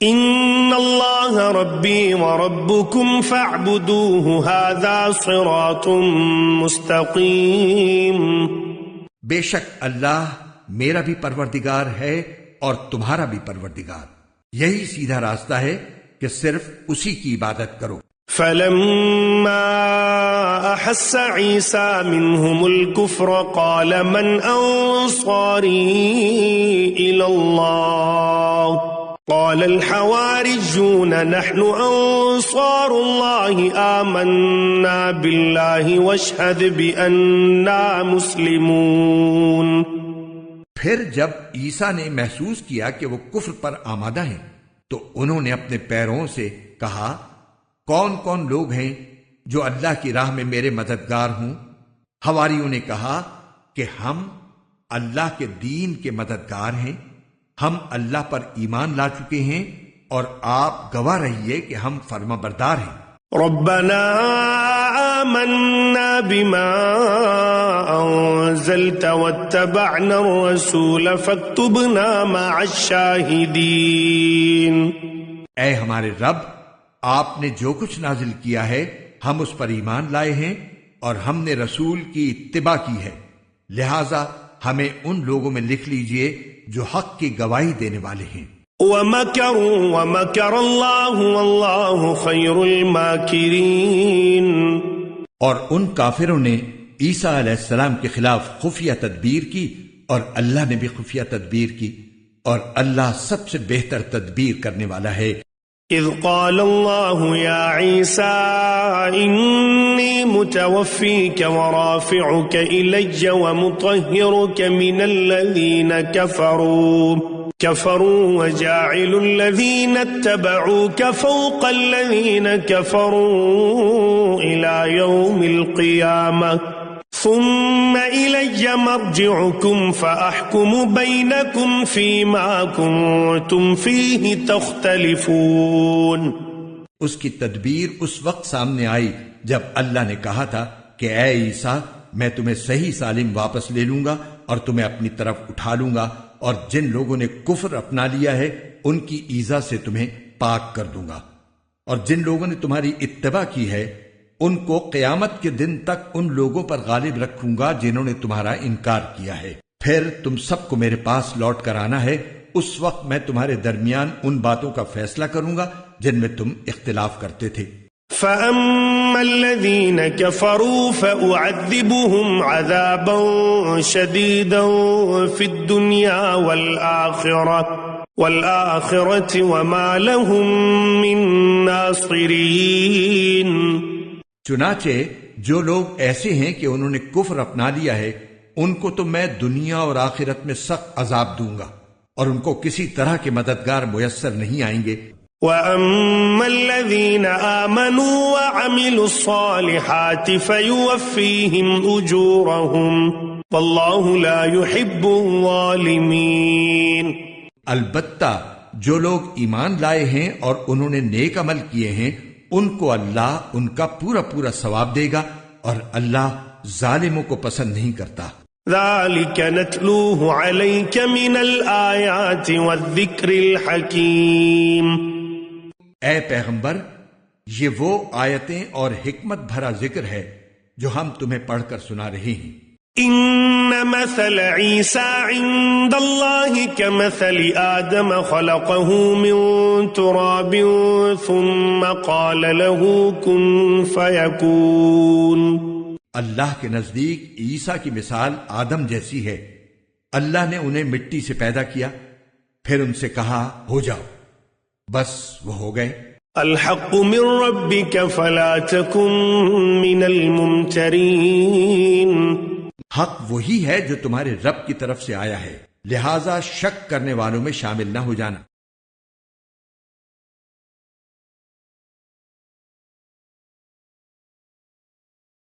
ان اللہ ربی وربکم فاعبدوہ ھذا صراط مستقیم. بے شک اللہ میرا بھی پروردگار ہے اور تمہارا بھی پروردگار، یہی سیدھا راستہ ہے کہ صرف اسی کی عبادت کرو. فلما احس عیسی منہم الکفر قال من انصاری الی اللہ قال الحواریون نحن انصار اللہ آمنا باللہ واشہد بأننا مسلمون. پھر جب عیسیٰ نے محسوس کیا کہ وہ کفر پر آمادہ ہیں تو انہوں نے اپنے پیروں سے کہا، کون کون لوگ ہیں جو اللہ کی راہ میں میرے مددگار ہوں؟ حواریوں نے کہا کہ ہم اللہ کے دین کے مددگار ہیں، ہم اللہ پر ایمان لا چکے ہیں اور آپ گواہ رہیے کہ ہم فرما بردار ہیں. ربنا آمنا بما انزلت واتبعنا الرسول فاکتبنا مع الشاہدین. اے ہمارے رب، آپ نے جو کچھ نازل کیا ہے ہم اس پر ایمان لائے ہیں اور ہم نے رسول کی اتباع کی ہے، لہذا ہمیں ان لوگوں میں لکھ لیجئے جو حق کی گواہی دینے والے ہیں. وَمَكَرُوا وَمَكَرَ اللَّهُ وَاللَّهُ خَيْرُ الْمَاكِرِينَ. اور ان کافروں نے عیسیٰ علیہ السلام کے خلاف خفیہ تدبیر کی اور اللہ نے بھی خفیہ تدبیر کی، اور اللہ سب سے بہتر تدبیر کرنے والا ہے. اذ قال اللہ یا عیسیٰ انی متوفیک ورافعک الی ومطہرک من الذین کفروا وجاعل الذین اتبعوک فوق الذین کفروا الی یوم القیامہ ثم إلي مرجعكم فأحكم بينكم فيما كنتم فيه تختلفون. اس کی تدبیر اس وقت سامنے آئی جب اللہ نے کہا تھا کہ اے عیسیٰ، میں تمہیں صحیح سالم واپس لے لوں گا اور تمہیں اپنی طرف اٹھا لوں گا، اور جن لوگوں نے کفر اپنا لیا ہے ان کی ایذا سے تمہیں پاک کر دوں گا، اور جن لوگوں نے تمہاری اتباع کی ہے ان کو قیامت کے دن تک ان لوگوں پر غالب رکھوں گا جنہوں نے تمہارا انکار کیا ہے. پھر تم سب کو میرے پاس لوٹ کر آنا ہے، اس وقت میں تمہارے درمیان ان باتوں کا فیصلہ کروں گا جن میں تم اختلاف کرتے تھے. فَأَمَّا الَّذِينَ كَفَرُوا فَأُعَذِّبُهُمْ عَذَابًا شَدِيدًا فِي الدُّنْيَا وَالْآخِرَةِ وَمَا لَهُم مِّن نَّاصِرِينَ. چنانچہ جو لوگ ایسے ہیں کہ انہوں نے کفر اپنا لیا ہے ان کو تو میں دنیا اور آخرت میں سخت عذاب دوں گا، اور ان کو کسی طرح کے مددگار میسر نہیں آئیں گے. وَأَمَّا الَّذِينَ آمَنُوا وَعَمِلُوا الصَّالِحَاتِ فَيُوَفِّيهِمْ أُجُورَهُمْ وَاللَّهُ لَا يُحِبُّ الظَّالِمِينَ. البتہ جو لوگ ایمان لائے ہیں اور انہوں نے نیک عمل کیے ہیں ان کو اللہ ان کا پورا پورا ثواب دے گا، اور اللہ ظالموں کو پسند نہیں کرتا. ذَلِكَ نَتْلُوهُ عَلَيْكَ مِنَ الْآيَاتِ وَالذِّكْرِ الْحَكِيمِ. اے پیغمبر، یہ وہ آیتیں اور حکمت بھرا ذکر ہے جو ہم تمہیں پڑھ کر سنا رہے ہیں. ان مثل عیسیٰ عند اللہ کمثل آدم خلقه من تراب ثم قال له كن فیکون. اللہ کے نزدیک عیسیٰ کی مثال آدم جیسی ہے. اللہ نے انہیں مٹی سے پیدا کیا، پھر ان سے کہا ہو جاؤ، بس وہ ہو گئے. الحق من ربک فلا تکن من الممترین. حق وہی ہے جو تمہارے رب کی طرف سے آیا ہے، لہذا شک کرنے والوں میں شامل نہ ہو جانا.